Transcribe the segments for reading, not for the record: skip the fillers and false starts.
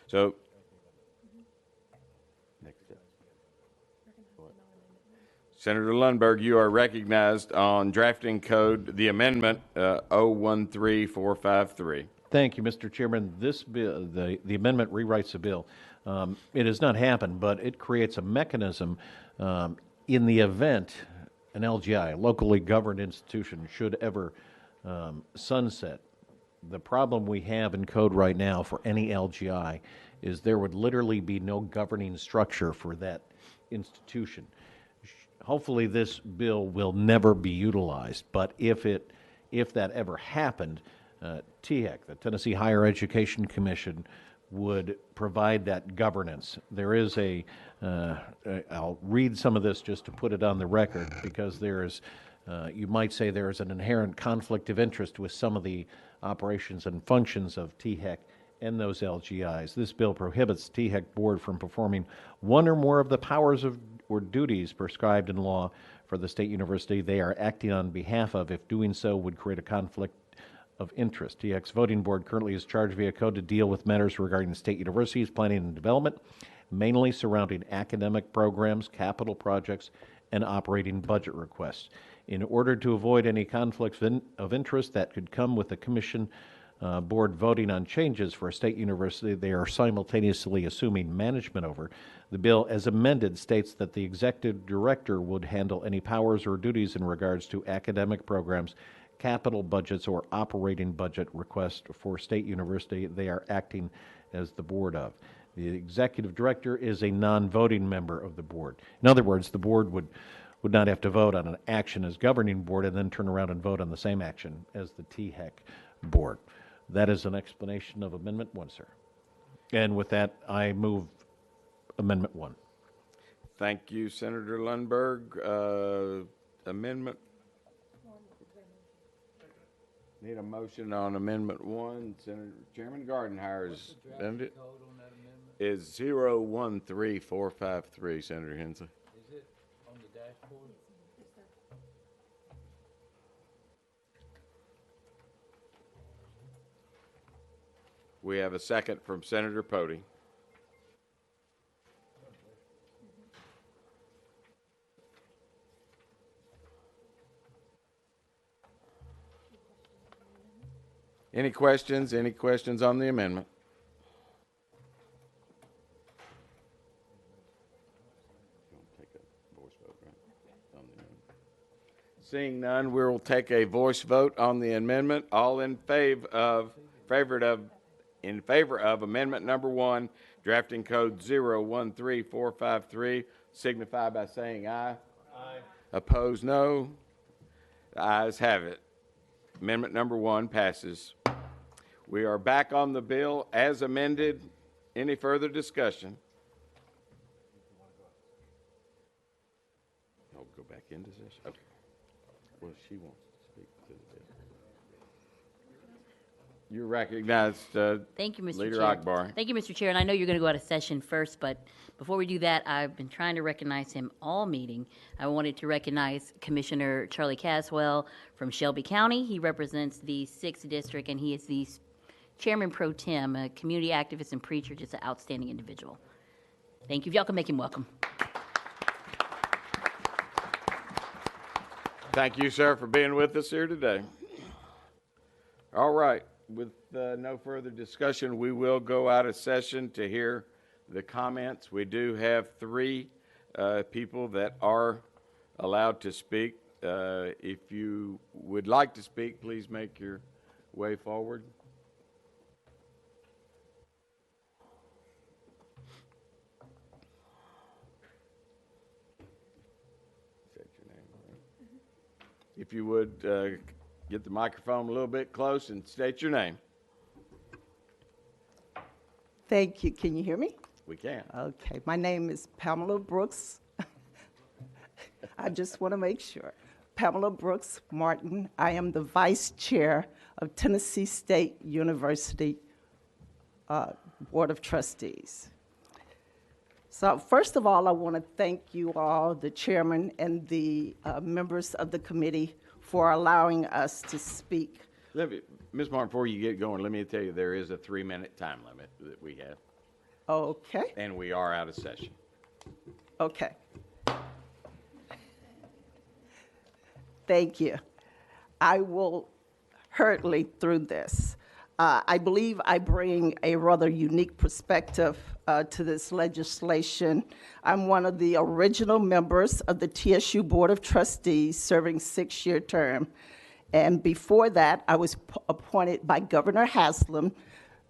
So, next up. Senator Lundberg, you are recognized on drafting code, the amendment 013453. Thank you, Mr. Chairman. This bill, the amendment rewrites the bill. It has not happened, but it creates a mechanism in the event an LGI, a locally governed institution, should ever sunset. The problem we have in code right now for any LGI is there would literally be no governing structure for that institution. Hopefully, this bill will never be utilized, but if that ever happened, THEC, the Tennessee Higher Education Commission, would provide that governance. There is I'll read some of this just to put it on the record, because you might say there is an inherent conflict of interest with some of the operations and functions of THEC and those LGIs. This bill prohibits THEC board from performing one or more of the powers or duties prescribed in law for the state university they are acting on behalf of, if doing so would create a conflict of interest. THEC's voting board currently is charged via code to deal with matters regarding state universities, planning and development, mainly surrounding academic programs, capital projects, and operating budget requests. In order to avoid any conflicts of interest that could come with the commission board voting on changes for a state university they are simultaneously assuming management over, the bill as amended states that the executive director would handle any powers or duties in regards to academic programs, capital budgets, or operating budget requests for state university they are acting as the board of. The executive director is a non-voting member of the board. In other words, the board would not have to vote on an action as governing board and then turn around and vote on the same action as the THEC board. That is an explanation of Amendment 1, sir. And with that, I move Amendment 1. Thank you, Senator Lundberg. Amendment. Need a motion on Amendment 1. Senator Chairman Gardenhire is 013453, Senator Hensley. Is it on the dashboard? We have a second from Senator Pody. Any questions? Any questions on the amendment? Seeing none, we will take a voice vote on the amendment. All in favor of amendment number 1, drafting code 013453, signify by saying aye. Aye. Opposed, no. The ayes have it. Amendment number 1 passes. We are back on the bill as amended. Any further discussion? I'll go back into session. Okay. Well, she wants to speak to the bill. You're recognized, Thank you, Mr. Leader Chair. Akbar. Thank you, Mr. Chair. And I know you're going to go out of session first, but before we do that, I've been trying to recognize him all meeting. I wanted to recognize Commissioner Charlie Caswell from Shelby County. He represents the 6th District, and he is the Chairman Pro Tem, a community activist and preacher, just an outstanding individual. Thank you. If y'all can make him welcome. Thank you, sir, for being with us here today. All right. With no further discussion, we will go out of session to hear the comments. We do have 3 people that are allowed to speak. If you would like to speak, please make your way forward. State your name, right? If you would get the microphone a little bit close and state your name. Thank you. Can you hear me? We can. Okay. My name is Pamela Brooks. I just want to make sure. Pamela Brooks Martin. I am the Vice Chair of Tennessee State University Board of Trustees. So first of all, I want to thank you all, the chairman and the members of the committee, for allowing us to speak. Ms. Martin, before you get going, let me tell you there is a 3-minute time limit that we have. Okay, and we are out of session. okay. Thank you. I will hurriedly through this. I believe I bring a rather unique perspective to this legislation. I'm one of the original members of the TSU Board of Trustees serving 6-year term. And before that, I was appointed by Governor Haslam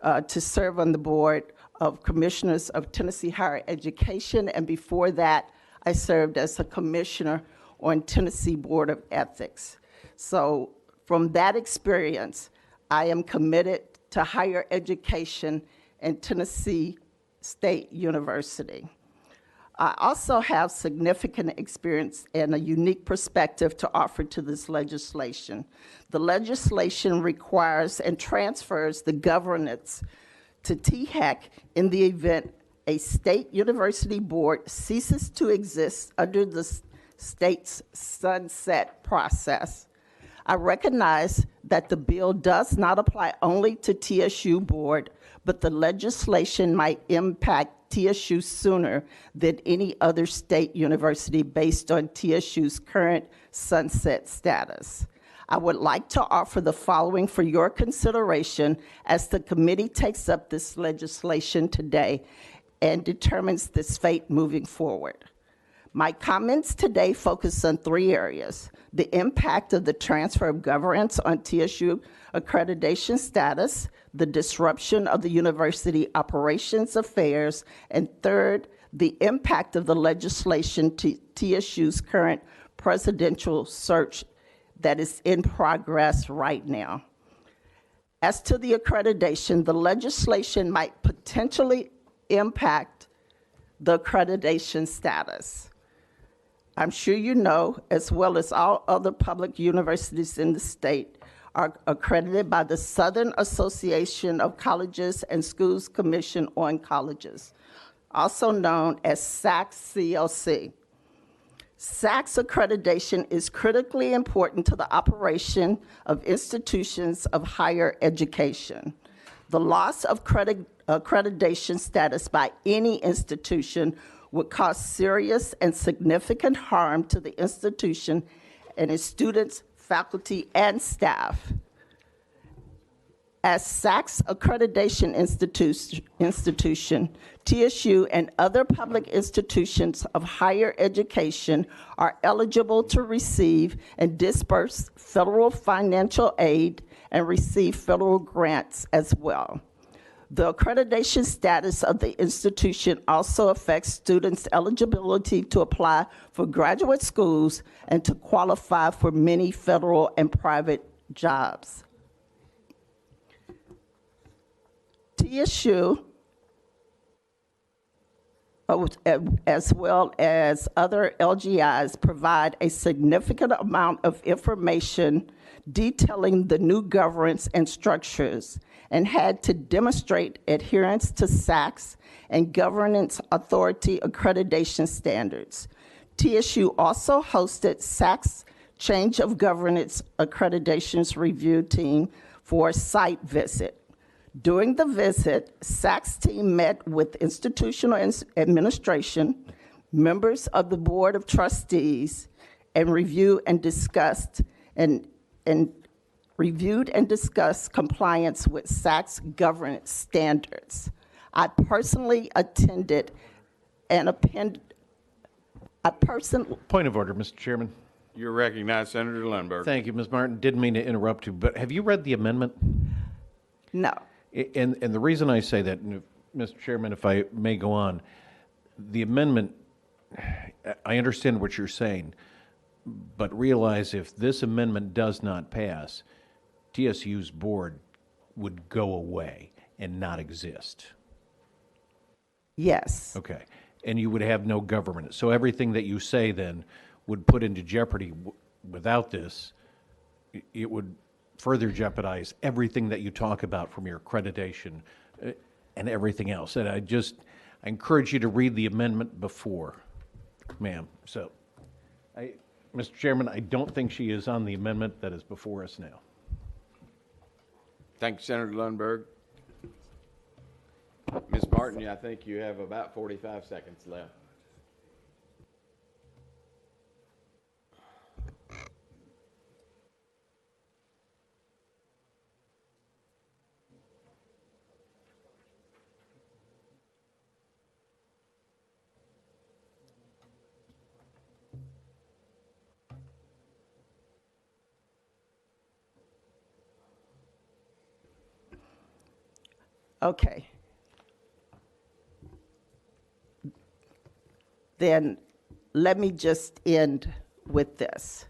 to serve on the Board of Commissioners of Tennessee Higher Education. And before that, I served as a commissioner on Tennessee Board of Ethics. So from that experience, I am committed to higher education in Tennessee State University. I also have significant experience and a unique perspective to offer to this legislation. The legislation requires and transfers the governance to THEC in the event a state university board ceases to exist under the state's sunset process. I recognize that the bill does not apply only to TSU board, but the legislation might impact TSU sooner than any other state university based on TSU's current sunset status. I would like to offer the following for your consideration as the committee takes up this legislation today and determines this fate moving forward. My comments today focus on 3 areas: the impact of the transfer of governance on TSU accreditation status, the disruption of the university operations affairs, and third, the impact of the legislation to TSU's current presidential search that is in progress right now. As to the accreditation, the legislation might potentially impact the accreditation status. I'm sure you know, as well as all other public universities in the state, are accredited by the Southern Association of Colleges and Schools Commission on Colleges, also known as SACS-CLC. SACS accreditation is critically important to the operation of institutions of higher education. The loss of accreditation status by any institution would cause serious and significant harm to the institution and its students, faculty, and staff. As SACS accreditation institution, TSU and other public institutions of higher education are eligible to receive and disperse federal financial aid and receive federal grants as well. The accreditation status of the institution also affects students' eligibility to apply for graduate schools and to qualify for many federal and private jobs. TSU, as well as other LGIs, provide a significant amount of information detailing the new governance and structures, and had to demonstrate adherence to SACS and governance authority accreditation standards. TSU also hosted SACS Change of Governance Accreditations Review Team for a site visit. During the visit, SACS team met with institutional administration, members of the Board of Trustees, and reviewed and discussed compliance with SACS governance standards. I personally attended and Point of order, Mr. Chairman. You're recognized, Senator Lundberg. Thank you, Ms. Martin. Didn't mean to interrupt you, but have you read the amendment? No. And the reason I say that, and Mr. Chairman, if I may go on, the amendment, I understand what you're saying, but realize if this amendment does not pass, TSU's board would go away and not exist. Yes. Okay. And you would have no government. So everything that you say then would put into jeopardy without this. It would further jeopardize everything that you talk about from your accreditation and everything else. And I encourage you to read the amendment before, ma'am. So, Mr. Chairman, I don't think she is on the amendment that is before us now. Thank you, Senator Lundberg. Ms. Martin, I think you have about 45 seconds left. Okay. Then let me just end with this.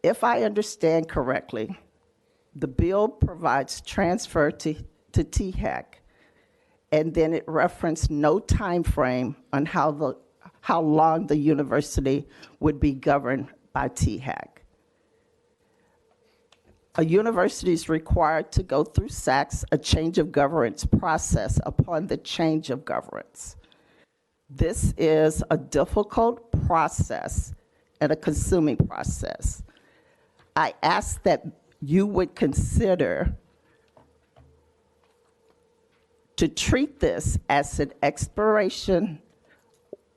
If I understand correctly, the bill provides transfer to THAC, and then it referenced no time frame on how long the university would be governed by THAC. A university is required to go through SACS, a change of governance process upon the change of governance. This is a difficult process and a consuming process. I ask that you would consider to treat this as an expiration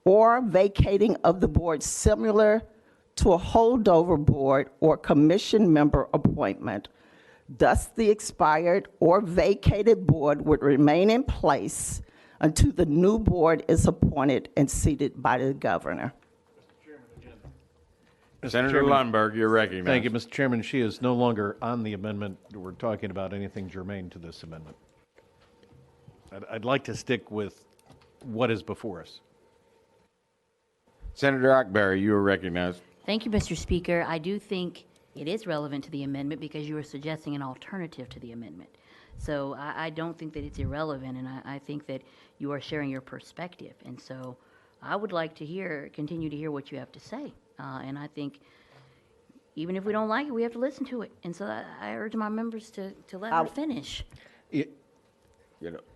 or vacating of the board similar to a holdover board or commission member appointment. Thus, the expired or vacated board would remain in place until the new board is appointed and seated by the governor. Senator Lundberg, you're recognized. Thank you, Mr. Chairman. She is no longer on the amendment. We're talking about anything germane to this amendment. I'd like to stick with what is before us. Senator Ackberry, you are recognized. Thank you, Mr. Speaker. I do think it is relevant to the amendment because you were suggesting an alternative to the amendment. So I don't think that it's irrelevant, and I think that you are sharing your perspective. And so I would like to continue to hear what you have to say. And I think even if we don't like it, we have to listen to it. And so I urge my members to let her finish.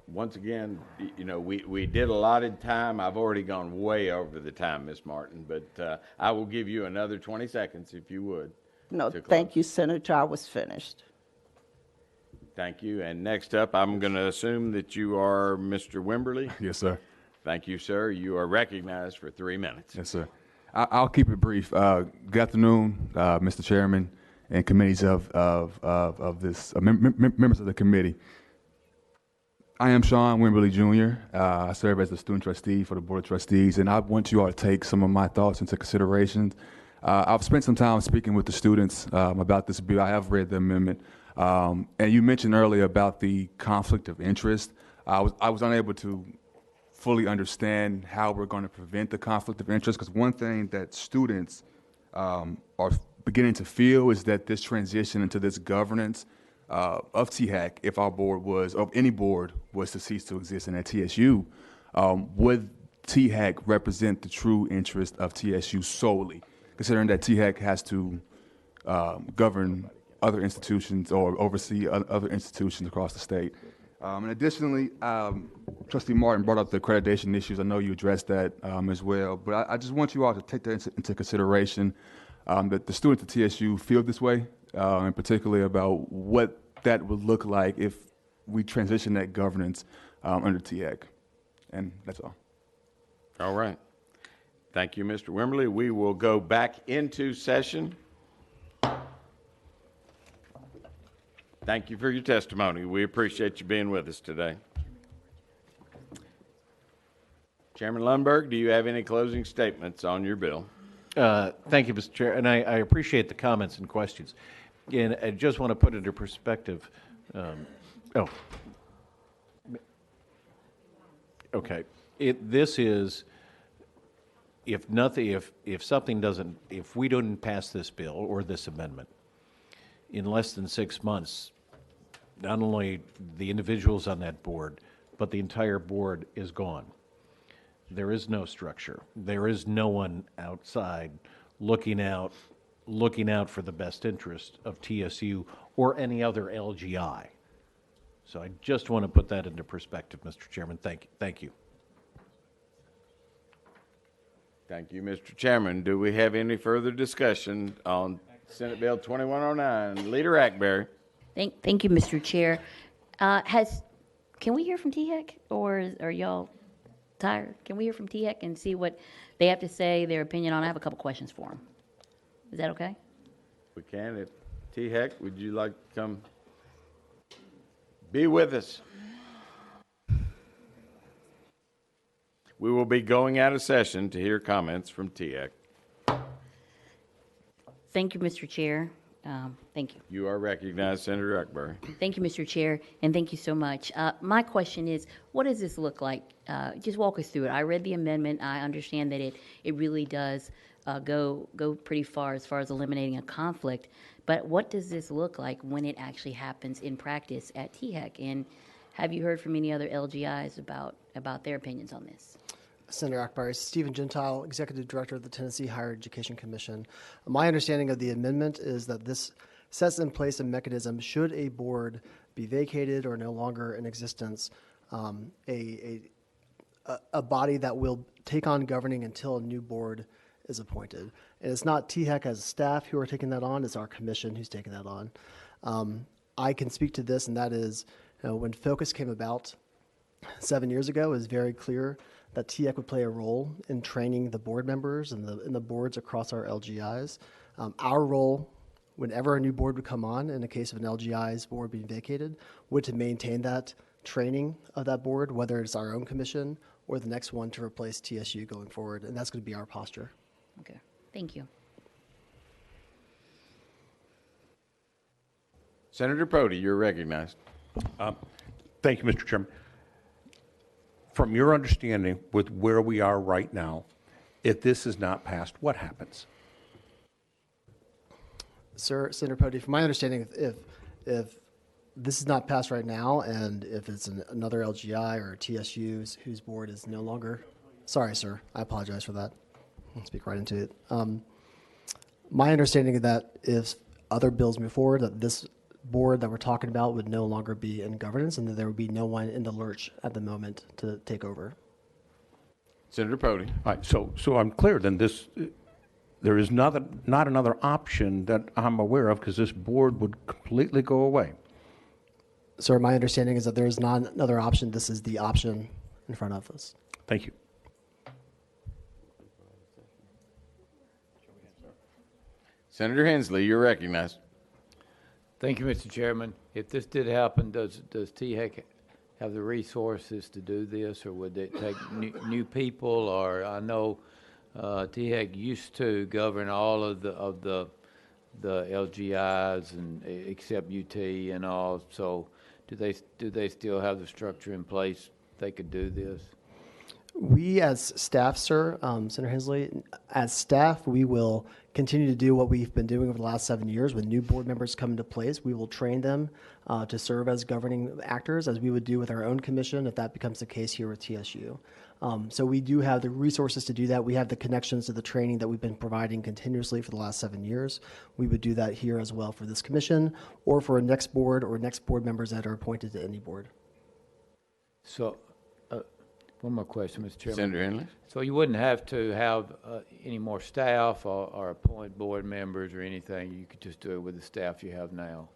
Once again, we did allotted time. I've already gone way over the time, Ms. Martin, but I will give you another 20 seconds if you would. No, thank you, Senator. I was finished. Thank you. And next up, I'm going to assume that you are Mr. Wimberly. Yes, sir. Thank you, sir. You are recognized for 3 minutes. Yes, sir. I'll keep it brief. Good afternoon, Mr. Chairman and committees of this members of the committee. I am Sean Wimberly Jr. I serve as the student trustee for the Board of Trustees, and I want you all to take some of my thoughts into consideration. I've spent some time speaking with the students about this bill. I have read the amendment. And you mentioned earlier about the conflict of interest. I was unable to fully understand how we're going to prevent the conflict of interest, because one thing that students are beginning to feel is that this transition into this governance of THAC, if our board was, of any board was to cease to exist in at TSU, would THAC represent the true interest of TSU solely, considering that THAC has to govern other institutions or oversee other institutions across the state. And additionally, Trustee Martin brought up the accreditation issues. I know you addressed that as well, but I just want you all to take that into consideration, that the students at TSU feel this way, and particularly about what that would look like if we transition that governance under THAC. And that's all. All right. Thank you, Mr. Wimberly. We will go back into session. Thank you for your testimony. We appreciate you being with us today. Chairman Lundberg, do you have any closing statements on your bill? Thank you, Mr. Chair, and I appreciate the comments and questions. And I just want to put into perspective. Okay. This is, if we don't pass this bill or this amendment in less than 6 months, not only the individuals on that board, but the entire board is gone. There is no structure. There is no one outside looking out for the best interest of TSU or any other LGI. So I just want to put that into perspective, Mr. Chairman. Thank you. Thank you, Mr. Chairman. Do we have any further discussion on Senate Bill 2109? Leader Ackberry. Thank you, Mr. Chair. Has can we hear from THEC, or are y'all tired? Can we hear from THEC and see what they have to say, their opinion on it? I have a couple questions for them. Is that okay? We can. If T-Heck, would you like to come be with us? We will be going out of session to hear comments from T-Heck. Thank you, Mr. Chair. Thank you. You are recognized, Senator Uckbury. Thank you, Mr. Chair, and thank you so much. My question is, what does this look like? Just walk us through it. I read the amendment. I understand that it really does go pretty far as eliminating a conflict. But what does this look like when it actually happens in practice at THEC? And have you heard from any other LGIs about their opinions on this? Senator Akbar, Stephen Gentile, Executive Director of the Tennessee Higher Education Commission. My understanding of the amendment is that this sets in place a mechanism should a board be vacated or no longer in existence, a body that will take on governing until a new board is appointed. And it's not THEC as staff who are taking that on, it's our commission who's taking that on. I can speak to this, and that is, when Focus came about 7 years ago, it was very clear that THEC would play a role in training the board members and the boards across our LGIs. Our role, whenever a new board would come on, in the case of an LGI's board being vacated, would to maintain that training of that board, whether it's our own commission or the next one to replace TSU going forward, and that's going to be our posture. Okay, thank you. Senator Pody, you're recognized. Thank you, Mr. Chairman. From your understanding with where we are right now, if this is not passed, what happens? Sir, Senator Pody, from my understanding, if this is not passed right now, and if it's another LGI or TSU whose board is no longer, sorry, sir, I apologize for that. I'll speak right into it. My understanding is that if other bills move forward, that this board that we're talking about would no longer be in governance, and that there would be no one in the lurch at the moment to take over. Senator Pody. All right, so I'm clear, then there is not another option that I'm aware of, because this board would completely go away. Sir, my understanding is that there is not another option. This is the option in front of us. Thank you. Senator Hensley, you're recognized. Thank you, Mr. Chairman. If this did happen, does THEC have the resources to do this, or would it take new people? Or I know THEC used to govern all of the LGIs and except UT and all. So do they still have the structure in place they could do this? We as staff, sir, Senator Hensley, as staff, we will continue to do what we've been doing over the last 7 years. When new board members come into place, we will train them to serve as governing actors, as we would do with our own commission if that becomes the case here with TSU. So we do have the resources to do that. We have the connections to the training that we've been providing continuously for the last 7 years. We would do that here as well for this commission, or for a next board or next board members that are appointed to any board. So, one more question, Mr. Chairman. Senator Hensley. So you wouldn't have to have any more staff or appoint board members or anything? You could just do it with the staff you have now?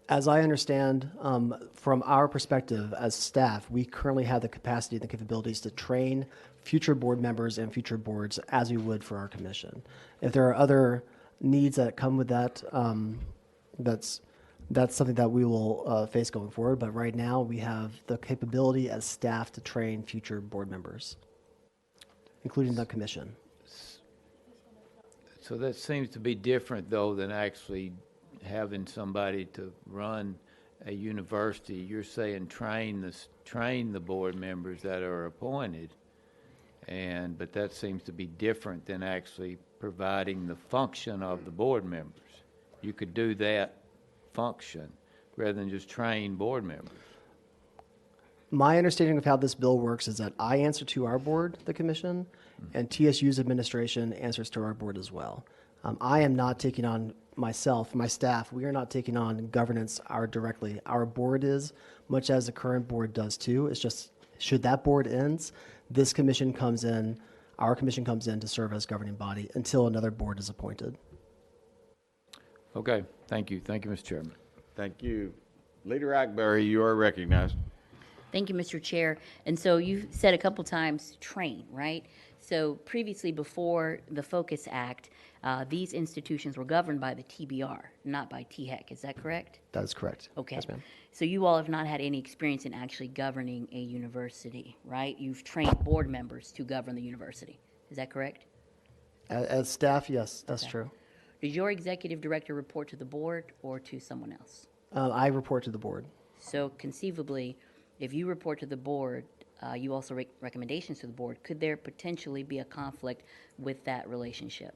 As I understand, from our perspective as staff, we currently have the capacity and the capabilities to train future board members and future boards as we would for our commission. If there are other needs that come with that, that's something that we will face going forward. But right now, we have the capability as staff to train future board members, including the commission. So that seems to be different, though, than actually having somebody to run a university. You're saying train the board members that are appointed, but that seems to be different than actually providing the function of the board members. You could do that function rather than just train board members. My understanding of how this bill works is that I answer to our board, the commission, and TSU's administration answers to our board as well. I am not taking on myself, my staff, we are not taking on governance directly. Our board is, much as the current board does too. It's just, should that board ends, this commission comes in, our commission comes in to serve as governing body until another board is appointed. Okay, thank you. Thank you, Mr. Chairman. Thank you. Leader Ackberry, you are recognized. Thank you, Mr. Chair. And so you've said a couple times train, right? So previously, before the Focus Act, these institutions were governed by the TBR, not by THEC. Is that correct? That is correct. Okay. Yes, ma'am. So you all have not had any experience in actually governing a university, right? You've trained board members to govern the university. Is that correct? As staff, yes, that's Okay. true. Does your executive director report to the board or to someone else? I report to the board. So conceivably, if you report to the board, you also make recommendations to the board, could there potentially be a conflict with that relationship?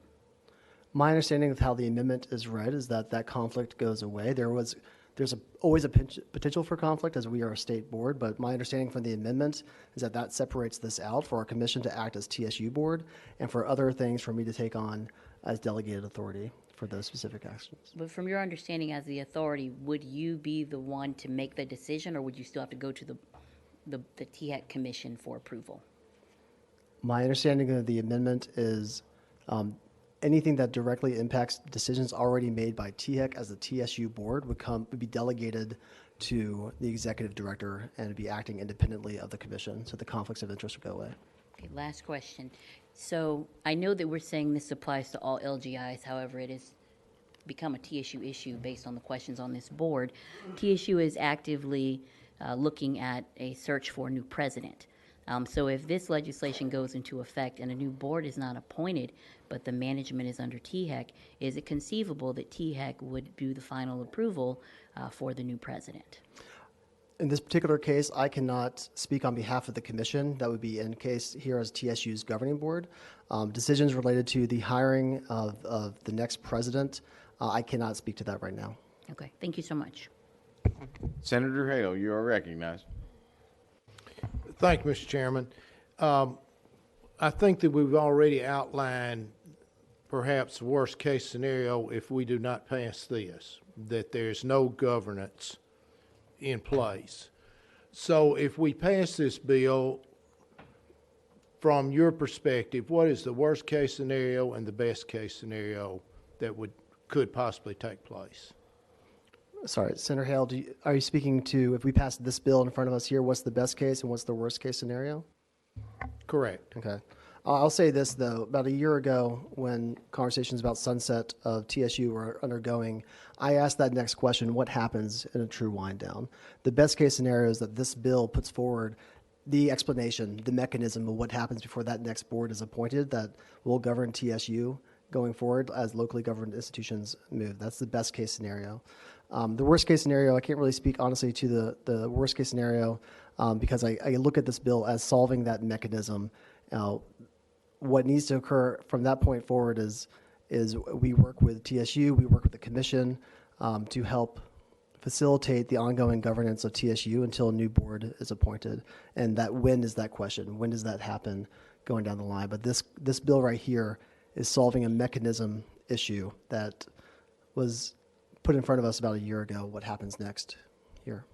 My understanding of how the amendment is read is that that conflict goes away. There's always a potential for conflict as we are a state board, but my understanding from the amendment is that that separates this out for our commission to act as TSU board and for other things for me to take on as delegated authority for those specific actions. But from your understanding as the authority, would you be the one to make the decision, or would you still have to go to the THEC commission for approval? My understanding of the amendment is anything that directly impacts decisions already made by THEC as the TSU board would be delegated to the executive director and be acting independently of the commission, so the conflicts of interest would go away. Okay, last question. So I know that we're saying this applies to all LGIs, however, it has become a TSU issue based on the questions on this board. TSU is actively looking at a search for a new president. So if this legislation goes into effect and a new board is not appointed, but the management is under THEC, is it conceivable that THEC would do the final approval for the new president? In this particular case, I cannot speak on behalf of the commission. That would be in case here as TSU's governing board. Decisions related to the hiring of the next president, I cannot speak to that right now. Okay, thank you so much. Senator Hale, you are recognized. Thank you, Mr. Chairman. I think that we've already outlined perhaps the worst-case scenario if we do not pass this, that there's no governance in place. So if we pass this bill, from your perspective, what is the worst-case scenario and the best-case scenario that could possibly take place? Sorry, Senator Hale, are you speaking to, if we pass this bill in front of us here, what's the best case and what's the worst case scenario? Correct. Okay. I'll say this, though. About a year ago, when conversations about sunset of TSU were undergoing, I asked that next question, what happens in a true wind down? The best case scenario is that this bill puts forward the explanation, the mechanism of what happens before that next board is appointed that will govern TSU going forward as locally governed institutions move. That's the best case scenario. The worst case scenario, I can't really speak honestly to the worst case scenario because I look at this bill as solving that mechanism. What needs to occur from that point forward is we work with TSU, we work with the commission to help facilitate the ongoing governance of TSU until a new board is appointed. And that when is that question? When does that happen going down the line? But this bill right here is solving a mechanism issue that was put in front of us about a year ago. What happens next here?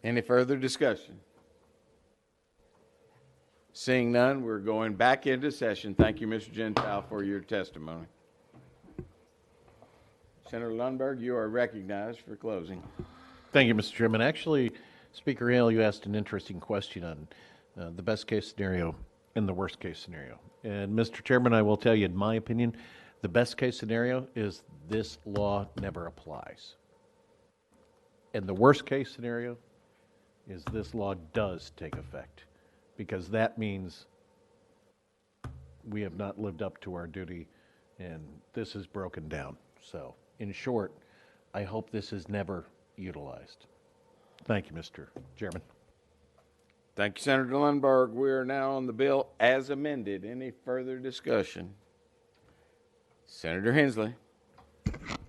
Any further discussion? Seeing none, we're going back into session. Thank you, Mr. Gentile, for your testimony. Senator Lundberg, you are recognized for closing. Thank you, Mr. Chairman. Actually, Speaker Hale, you asked an interesting question on the best case scenario and the worst case scenario. And Mr. Chairman, I will tell you, in my opinion, the best case scenario is this law never applies. And the worst case scenario is this law does take effect, because that means we have not lived up to our duty and this is broken down. So, in short, I hope this is never utilized. Thank you, Mr. Chairman. Thank you, Senator Lundberg. We are now on the bill as amended. Any further discussion? Senator Hensley.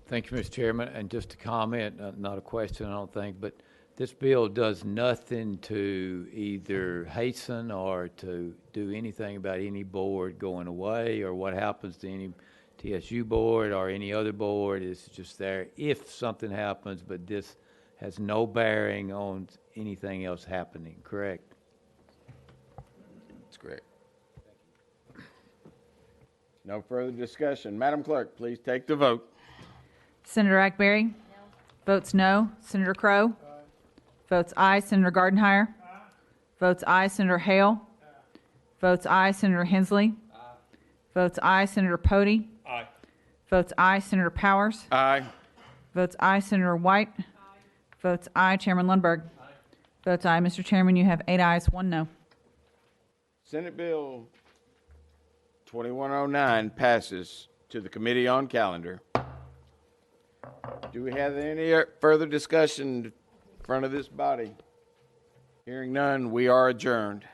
Thank you, Mr. Chairman. And just a comment, not a question, I don't think, but this bill does nothing to either hasten or to do anything about any board going away or what happens to any TSU board or any other board. It's just there if something happens, but this has no bearing on anything else happening, correct? That's correct. No further discussion. Madam Clerk, please take the vote. Senator Ackberry? Votes no, Senator Crow. Votes aye, Senator Gardenhire. Votes aye, Senator Hale. Votes aye, Senator Hensley. Votes aye, Senator Pody. Aye. Votes aye, Senator Powers. Aye. Votes aye, Senator White. Votes aye, Chairman Lundberg. Votes aye, Mr. Chairman. You have 8 ayes, 1 no. Senate Bill 2109 passes to the Committee on Calendar. Do we have any further discussion in front of this body? Hearing none, we are adjourned.